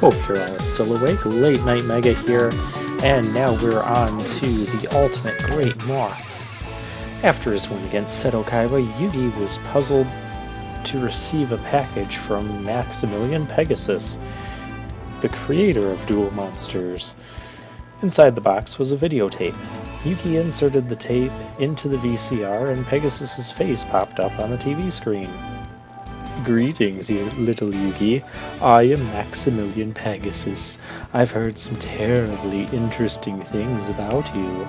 Hope you're all still awake. Late Night Mega here, and now we're on to the ultimate Great Moth. After his win against Seto Kaiba, Yugi was puzzled to receive a package from Maximilian Pegasus, the creator of Duel Monsters. Inside the box was a videotape. Yugi inserted the tape into the VCR and Pegasus's face popped up on the TV screen. Greetings, little Yugi. I am Maximilian Pegasus. I've heard some terribly interesting things about you.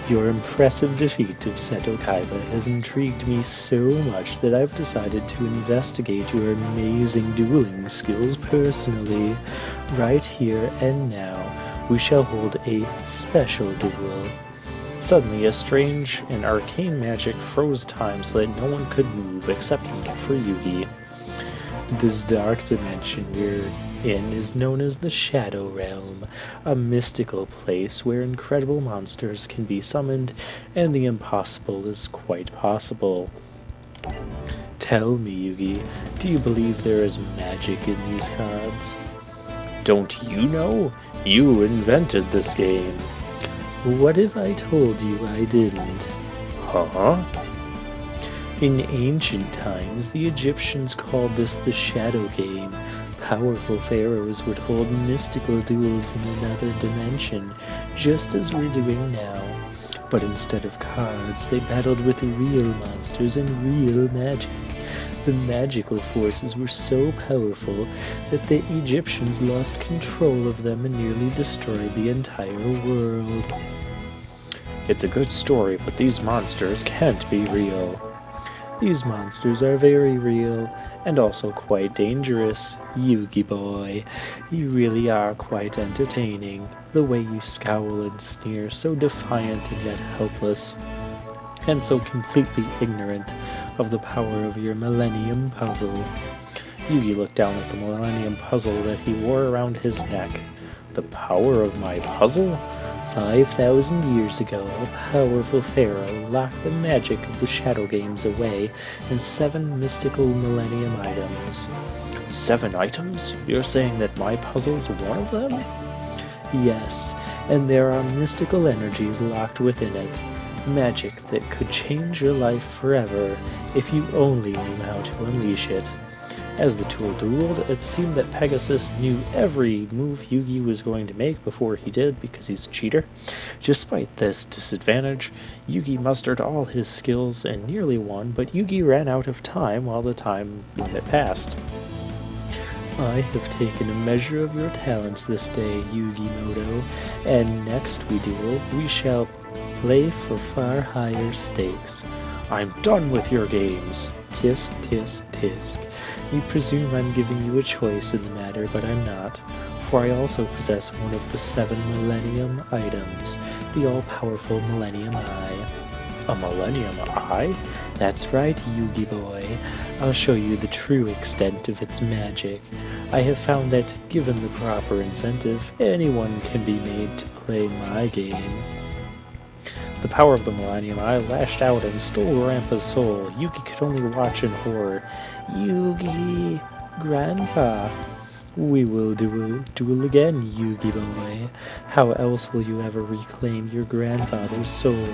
Your impressive defeat of Seto Kaiba has intrigued me so much that I've decided to investigate your amazing dueling skills personally. Right here and now, we shall hold a special duel. Suddenly, a strange and arcane magic froze time so that no one could move except for Yugi. This dark dimension we're in is known as the Shadow Realm, a mystical place where incredible monsters can be summoned and the impossible is quite possible. Tell me, Yugi, do you believe there is magic in these cards? Don't you know? You invented this game. What if I told you I didn't? Huh? In ancient times, the Egyptians called this the Shadow Game. Powerful pharaohs would hold mystical duels in another dimension, just as we're doing now. But instead of cards, they battled with real monsters and real magic. The magical forces were so powerful that the Egyptians lost control of them and nearly destroyed the entire world. It's a good story, but these monsters can't be real. These monsters are very real, and also quite dangerous. Yugi boy, you really are quite entertaining. The way you scowl and sneer, so defiant and yet helpless, and so completely ignorant of the power of your Millennium Puzzle. Yugi looked down at the Millennium Puzzle that he wore around his neck. The power of my puzzle? 5,000 years ago, a powerful pharaoh locked the magic of the Shadow Games away in 7 mystical Millennium items. 7 items? You're saying that my puzzle's one of them? Yes, and there are mystical energies locked within it. Magic that could change your life forever if you only knew how to unleash it. As the two dueled, it seemed that Pegasus knew every move Yugi was going to make before he did because he's a cheater. Despite this disadvantage, Yugi mustered all his skills and nearly won, but Yugi ran out of time while the time limit passed. I have taken a measure of your talents this day, Yugimoto, and next we duel, we shall play for far higher stakes. I'm done with your games. Tisk, tisk, tisk. You presume I'm giving you a choice in the matter, but I'm not, for I also possess one of the 7 Millennium items, the all-powerful Millennium Eye. A Millennium Eye? That's right, Yugi boy. I'll show you the true extent of its magic. I have found that, given the proper incentive, anyone can be made to play my game. The power of the Millennium Eye lashed out and stole Grandpa's soul. Yugi could only watch in horror. Yugi, Grandpa. We will duel again, Yugi boy. How else will you ever reclaim your grandfather's soul?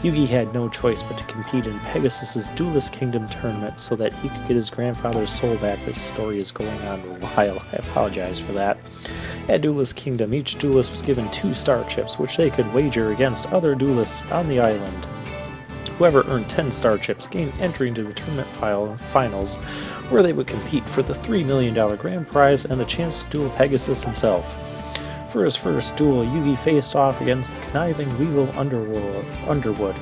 Yugi had no choice but to compete in Pegasus's Duelist Kingdom tournament so that he could get his grandfather's soul back. This story is going on a while. I apologize for that. At Duelist Kingdom, each duelist was given 2 star chips, which they could wager against other duelists on the island. Whoever earned 10 star chips gained entry into the tournament finals, where they would compete for the $3 million grand prize and the chance to duel Pegasus himself. For his first duel, Yugi faced off against the conniving Weevil Underwood,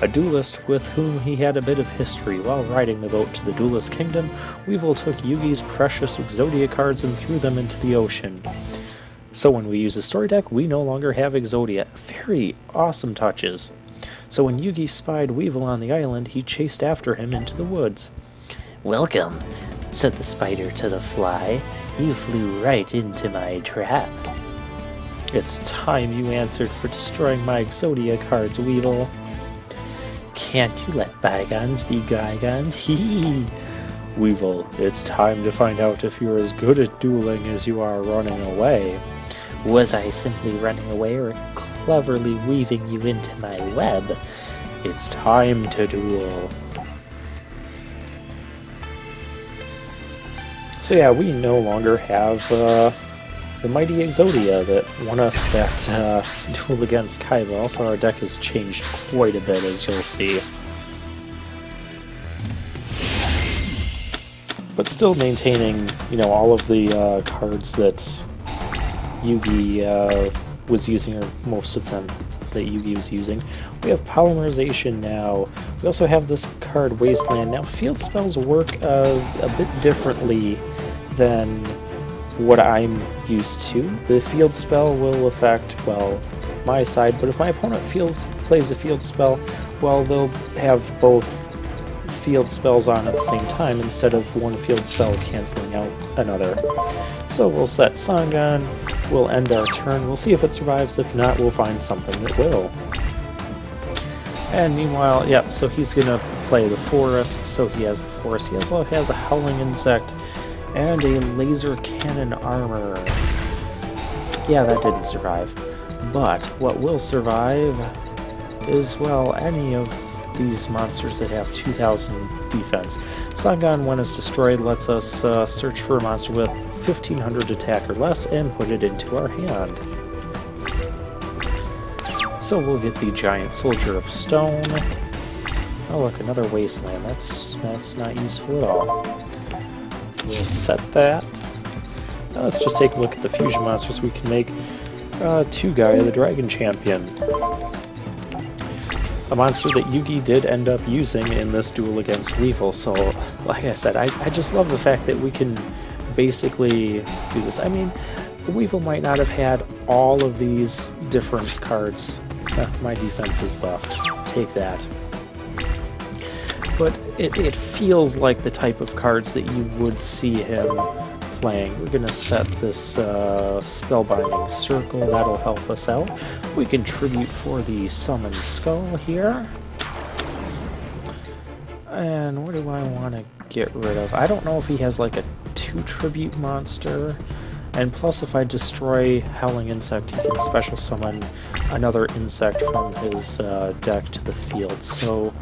a duelist with whom he had a bit of history. While riding the boat to the Duelist Kingdom, Weevil took Yugi's precious Exodia cards and threw them into the ocean. So when we use the story deck, we no longer have Exodia. Very awesome touches. So when Yugi spied Weevil on the island, he chased after him into the woods. "Welcome," said the spider to the fly. "You flew right into my trap." "It's time you answered for destroying my Exodia cards, Weevil." "Can't you let bygones be bygones? Hee hee." Weevil, it's time to find out if you're as good at dueling as you are running away. Was I simply running away or cleverly weaving you into my web? It's time to duel. So yeah, we no longer have the mighty Exodia that won us that duel against Kaiba. Also, our deck has changed quite a bit, as you'll see. But still maintaining, you know, all of the cards that Yugi was using, or most of them that Yugi was using. We have Polymerization now. We also have this card, Wasteland. Now, field spells work a bit differently than what I'm used to. The field spell will affect, well, my side, but if my opponent plays a field spell, well, they'll have both field spells on at the same time instead of one field spell canceling out another. So we'll set Sangan, we'll end our turn, we'll see if it survives. If not, we'll find something that will. And meanwhile, yep, so he's gonna play the forest, so he has the forest. He also has a Howling Insect and a Laser Cannon Armor. Yeah, that didn't survive. But what will survive is, well, any of these monsters that have 2000 defense. Sangan, when it's destroyed, lets us search for a monster with 1500 attack or less and put it into our hand. So we'll get the Giant Soldier of Stone. Oh look, another Wasteland. That's not useful at all. We'll set that. Now let's just take a look at the fusion monsters we can make. Gaia, the Dragon Champion. A monster that Yugi did end up using in this duel against Weevil, so like I said, I just love the fact that we can basically do this. I mean, Weevil might not have had all of these different cards. My defense is buffed. Take that. But it feels like the type of cards that you would see him playing. We're going to set this Spellbinding Circle. That'll help us out. We can tribute for the Summoned Skull here. And what do I want to get rid of? I don't know if he has like a 2 tribute monster. And plus, if I destroy Howling Insect, he can special summon another insect from his deck to the field. So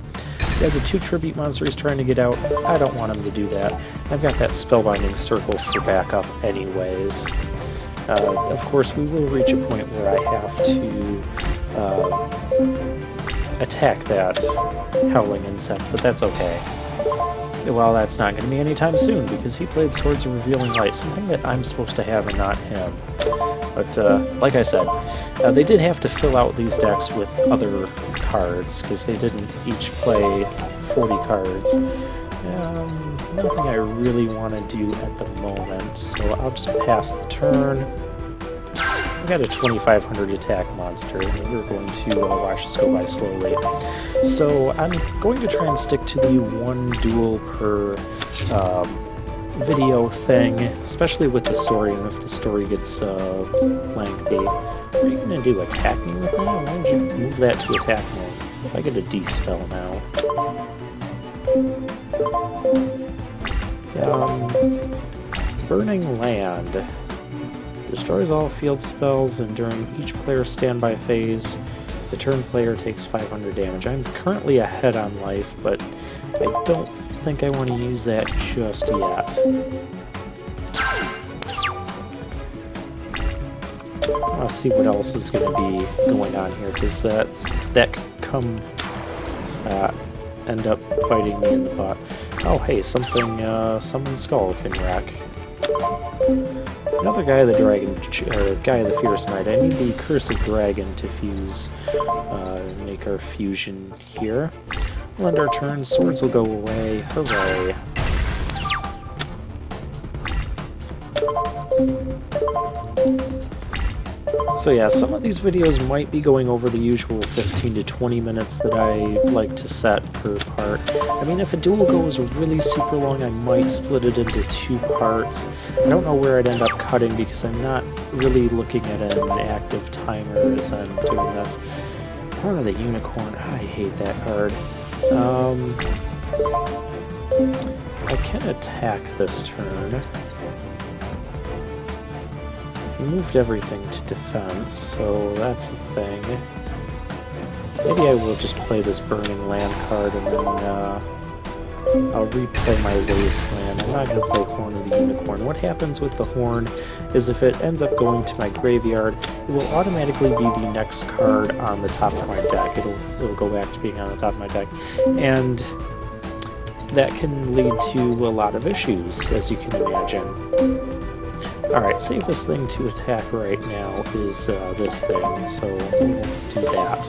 he has a 2 tribute monster he's trying to get out. I don't want him to do that. I've got that Spellbinding Circle for backup anyways. Of course, we will reach a point where I have to attack that Howling Insect, but that's okay. Well, that's not going to be anytime soon, because he played Swords of Revealing Light, something that I'm supposed to have and not him. But, like I said, they did have to fill out these decks with other cards, because they didn't each play 40 cards. Nothing I really want to do at the moment, so I'll just pass the turn. I've got a 2500 attack monster, and we're going to watch this go by slowly. So I'm going to try and stick to the 1 duel per video thing, especially with the story, and if the story gets lengthy. What are you going to do, attack me with that? Why don't you move that to attack mode? I get a D-spell now. Burning Land. Destroys all field spells, and during each player's standby phase, the turn player takes 500 damage. I'm currently ahead on life, but I don't think I want to use that just yet. I'll see what else is going to be going on here, because that could come end up biting me in the butt. Oh hey, something Summoned Skull can wreck. Another Guy of the Dragon, or Guy of the Fierce Knight. I need the Curse of Dragon to fuse, make our fusion here. We'll end our turn, swords will go away, hooray. So yeah, some of these videos might be going over the usual 15 to 20 minutes that I like to set per part. I mean, if a duel goes really super long, I might split it into 2 parts. I don't know where I'd end up cutting because I'm not really looking at an active timer as I'm doing this. Part of the Unicorn, I hate that card. I can attack this turn. He moved everything to defense, so that's a thing. Maybe I will just play this Burning Land card and then I'll replay my Wasteland. I'm not going to play Horn of the Unicorn. What happens with the Horn is if it ends up going to my graveyard, it will automatically be the next card on the top of my deck. It'll go back to being on the top of my deck. And that can lead to a lot of issues, as you can imagine. Alright, safest thing to attack right now is this thing, so we won't do that.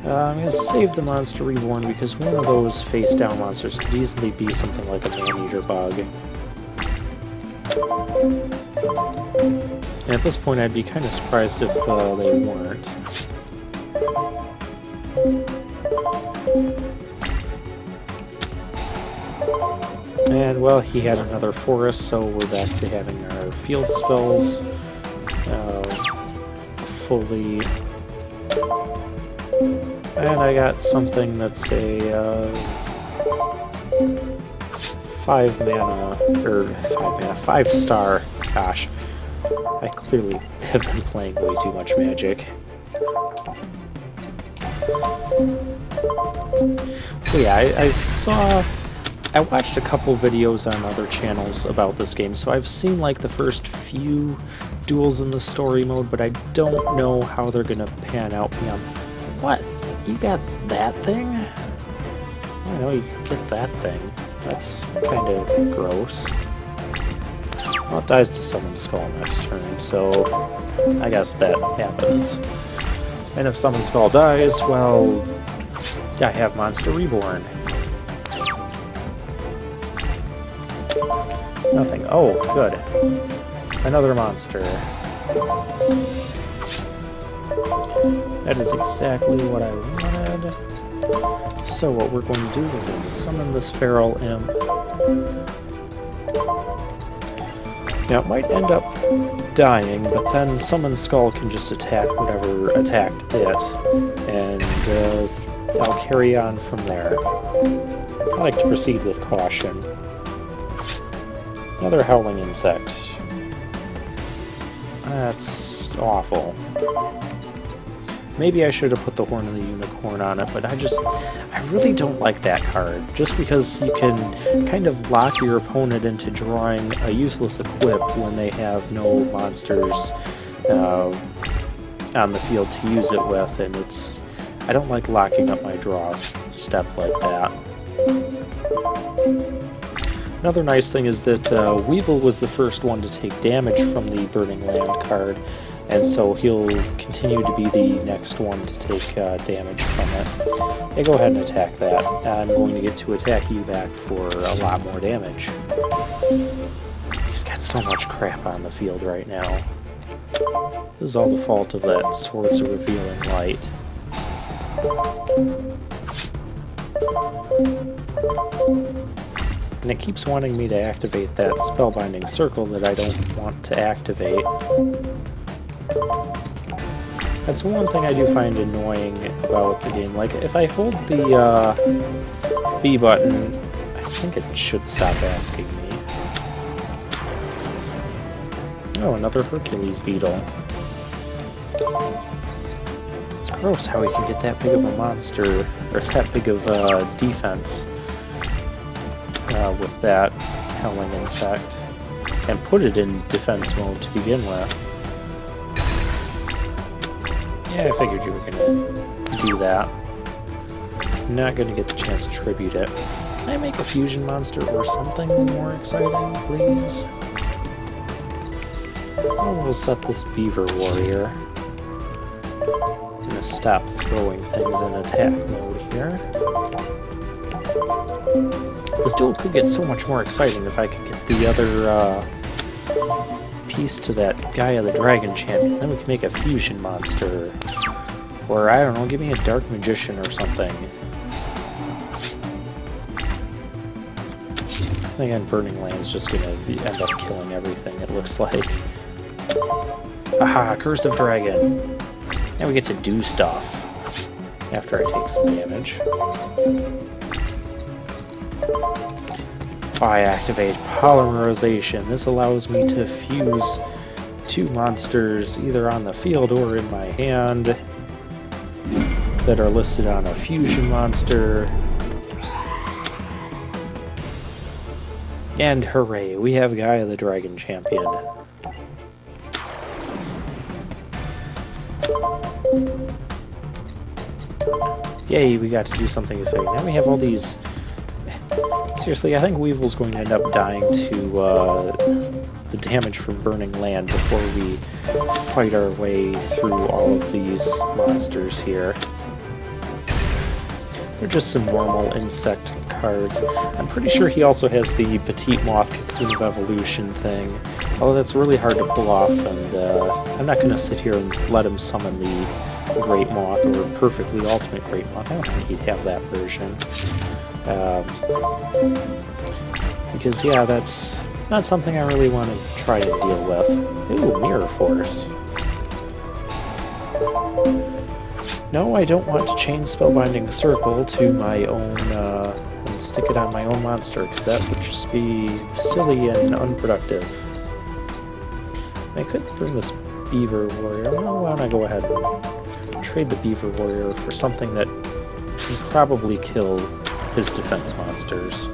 I'm going to save the Monster Reborn because one of those face-down monsters could easily be something like a Man-Eater Bug. And at this point I'd be kind of surprised if they weren't. And, well, he had another forest, so we're back to having our field spells fully. And I got something that's a 5-star. Gosh, I clearly have been playing way too much Magic. So yeah, I watched a couple videos on other channels about this game, so I've seen like the first few duels in the story mode, but I don't know how they're gonna pan out beyond. What? You got that thing? I know you get that thing. That's kind of gross. Well, it dies to Summon Skull next turn, so I guess that happens. And if Summon Skull dies, well, I have Monster Reborn. Nothing. Oh, good. Another monster. That is exactly what I wanted. So what we're going to do, we're going to summon this Feral Imp. Now it might end up dying, but then Summon Skull can just attack whatever attacked it, and I'll carry on from there. I like to proceed with caution. Another Howling Insect. That's awful. Maybe I should have put the Horn of the Unicorn on it, but I really don't like that card, just because you can kind of lock your opponent into drawing a useless equip when they have no monsters on the field to use it with, and I don't like locking up my draw step like that. Another nice thing is that Weevil was the first one to take damage from the Burning Land card, and so he'll continue to be the next one to take damage from it. Yeah, go ahead and attack that. I'm going to get to attack you back for a lot more damage. He's got so much crap on the field right now. This is all the fault of that Swords of Revealing Light. And it keeps wanting me to activate that Spellbinding Circle that I don't want to activate. That's one thing I do find annoying about the game. Like, if I hold the B button, I think it should stop asking me. Oh, another Hercules Beetle. It's gross how he can get that big of a monster, or that big of defense with that Howling Insect, and put it in defense mode to begin with. Yeah, I figured you were gonna do that. I'm not gonna get the chance to tribute it. Can I make a fusion monster or something more exciting, please? Oh, we'll set this Beaver Warrior. I'm gonna stop throwing things in attack mode here. This duel could get so much more exciting if I could get the other piece to that Gaia the Dragon Champion. Then we can make a fusion monster. Or, I don't know, give me a Dark Magician or something. I think Burning Land's just gonna end up killing everything, it looks like. Aha, Curse of Dragon! Now we get to do stuff after I take some damage. I activate polymerization. This allows me to fuse two monsters either on the field or in my hand that are listed on a fusion monster. And hooray, we have Gaia the Dragon Champion. Yay, we got to do something exciting. Now we have all these... Seriously, I think Weevil's going to end up dying to the damage from burning land before we fight our way through all of these monsters here. They're just some normal insect cards. I'm pretty sure he also has the Petite Moth Cocoon of Evolution thing, although that's really hard to pull off, and I'm not going to sit here and let him summon the Great Moth or Perfectly Ultimate Great Moth. I don't think he'd have that version. Because, yeah, that's not something I really want to try and deal with. Ooh, Mirror Force. No, I don't want to chain Spellbinding Circle to my own, and stick it on my own monster, because that would just be silly and unproductive. I could bring this Beaver Warrior. Well, why don't I go ahead and trade the Beaver Warrior for something that can probably kill his defense monsters.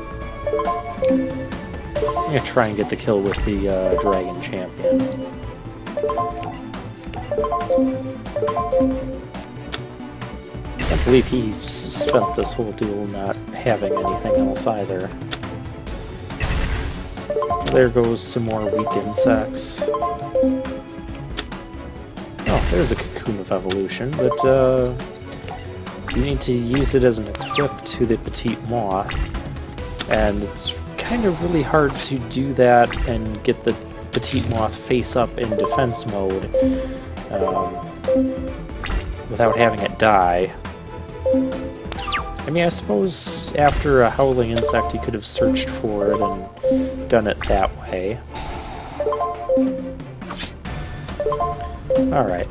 I'm gonna try and get the kill with the Dragon Champion. I can't believe he spent this whole duel not having anything else either. There goes some more weak insects. Oh, there's a Cocoon of Evolution, but you need to use it as an equip to the Petite Moth, and it's kind of really hard to do that and get the Petite Moth face up in defense mode without having it die. I mean, I suppose after a Howling Insect he could have searched for it and done it that way. Alright.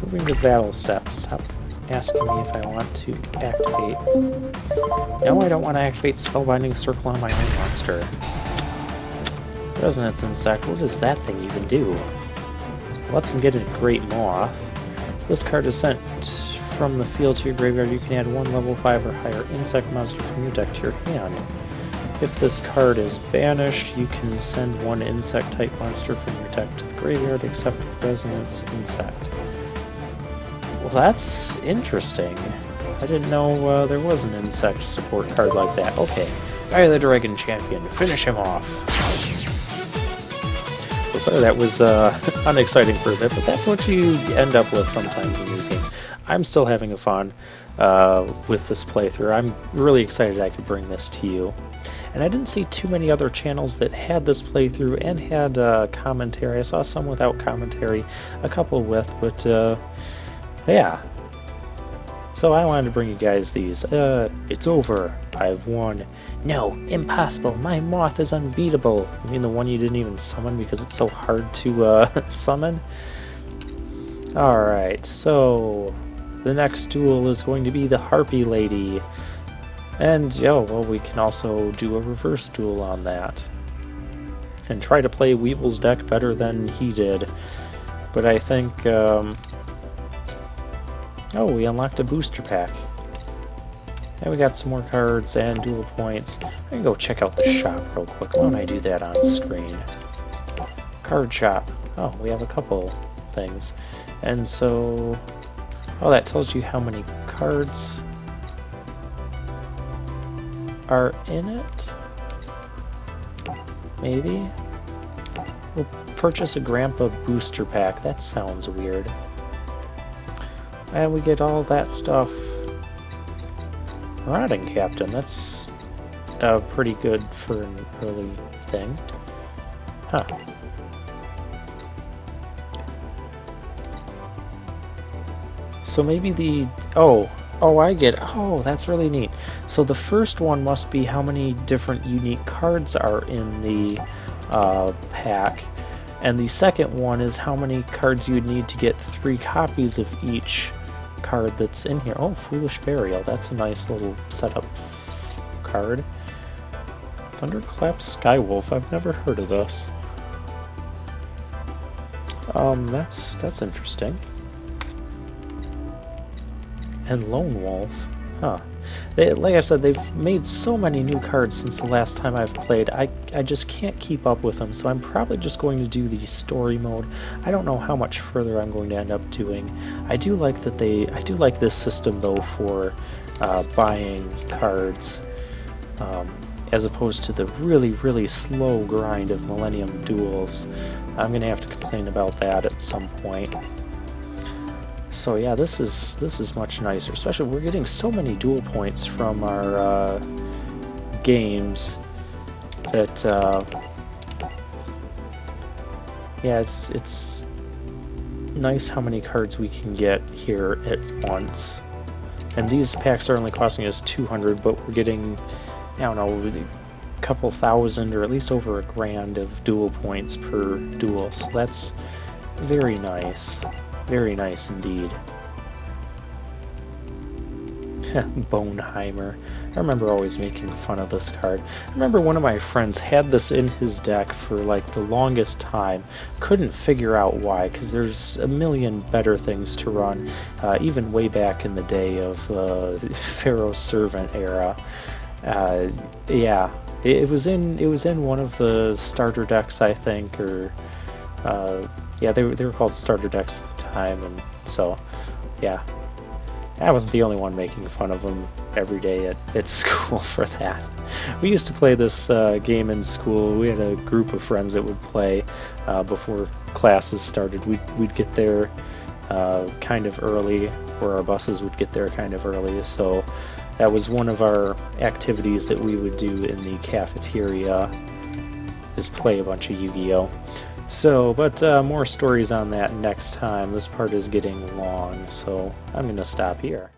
Moving to battle steps. Stop asking me if I want to activate. No, I don't want to activate Spellbinding Circle on my own monster. Resonance Insect, what does that thing even do? It lets him get a Great Moth. This card is sent from the field to your graveyard. You can add one level 5 or higher insect monster from your deck to your hand. If this card is banished, you can send one insect-type monster from your deck to the graveyard, except Resonance Insect. Well, that's interesting. I didn't know there was an insect support card like that. Okay, Gaia the Dragon Champion, finish him off. Well, sorry, that was unexciting for a bit, but that's what you end up with sometimes in these games. I'm still having a fun with this playthrough. I'm really excited I could bring this to you. And I didn't see too many other channels that had this playthrough and had commentary. I saw some without commentary, a couple with, but yeah. So I wanted to bring you guys these. It's over. I've won. No, impossible. My moth is unbeatable. You mean the one you didn't even summon because it's so hard to summon? Alright, so the next duel is going to be the Harpy Lady. And, well, we can also do a reverse duel on that. And try to play Weevil's deck better than he did. But I think, oh, we unlocked a booster pack. And we got some more cards and duel points. I'm gonna go check out the shop real quick. Why don't I do that on screen? Card shop. Oh, we have a couple things. And so, oh, that tells you how many cards are in it? Maybe? We'll purchase a Grandpa booster pack. That sounds weird. And we get all that stuff. Rotting Captain, that's pretty good for an early thing. Huh. So maybe the... Oh, I get... Oh, that's really neat. So the first one must be how many different unique cards are in the pack. And the second one is how many cards you would need to get 3 copies of each card that's in here. Oh, Foolish Burial. That's a nice little setup card. Thunderclap Skywolf, I've never heard of this. That's interesting. And Lone Wolf, huh. Like I said, they've made so many new cards since the last time I've played, I just can't keep up with them, so I'm probably just going to do the story mode. I don't know how much further I'm going to end up doing. I do like this system though for buying cards, as opposed to the really slow grind of Millennium Duels. I'm gonna have to complain about that at some point. So yeah, this is much nicer. Especially we're getting so many duel points from our games that yeah, it's nice how many cards we can get here at once. And these packs are only costing us 200, but we're getting, I don't know, a couple thousand or at least over $1,000 of duel points per duel. So that's very nice. Very nice indeed. Boneheimer. I remember always making fun of this card. I remember one of my friends had this in his deck for like the longest time. Couldn't figure out why, because there's a million better things to run, even way back in the day of Pharaoh's Servant era. Yeah, it was in one of the starter decks, I think, or yeah, they were called starter decks at the time, and so yeah, I wasn't the only one making fun of them every day at school for that. We used to play this game in school. We had a group of friends that would play before classes started. We'd get there kind of early, or our buses would get there kind of early, so that was one of our activities that we would do in the cafeteria, is play a bunch of Yu-Gi-Oh! So, but more stories on that next time. This part is getting long, so I'm going to stop here.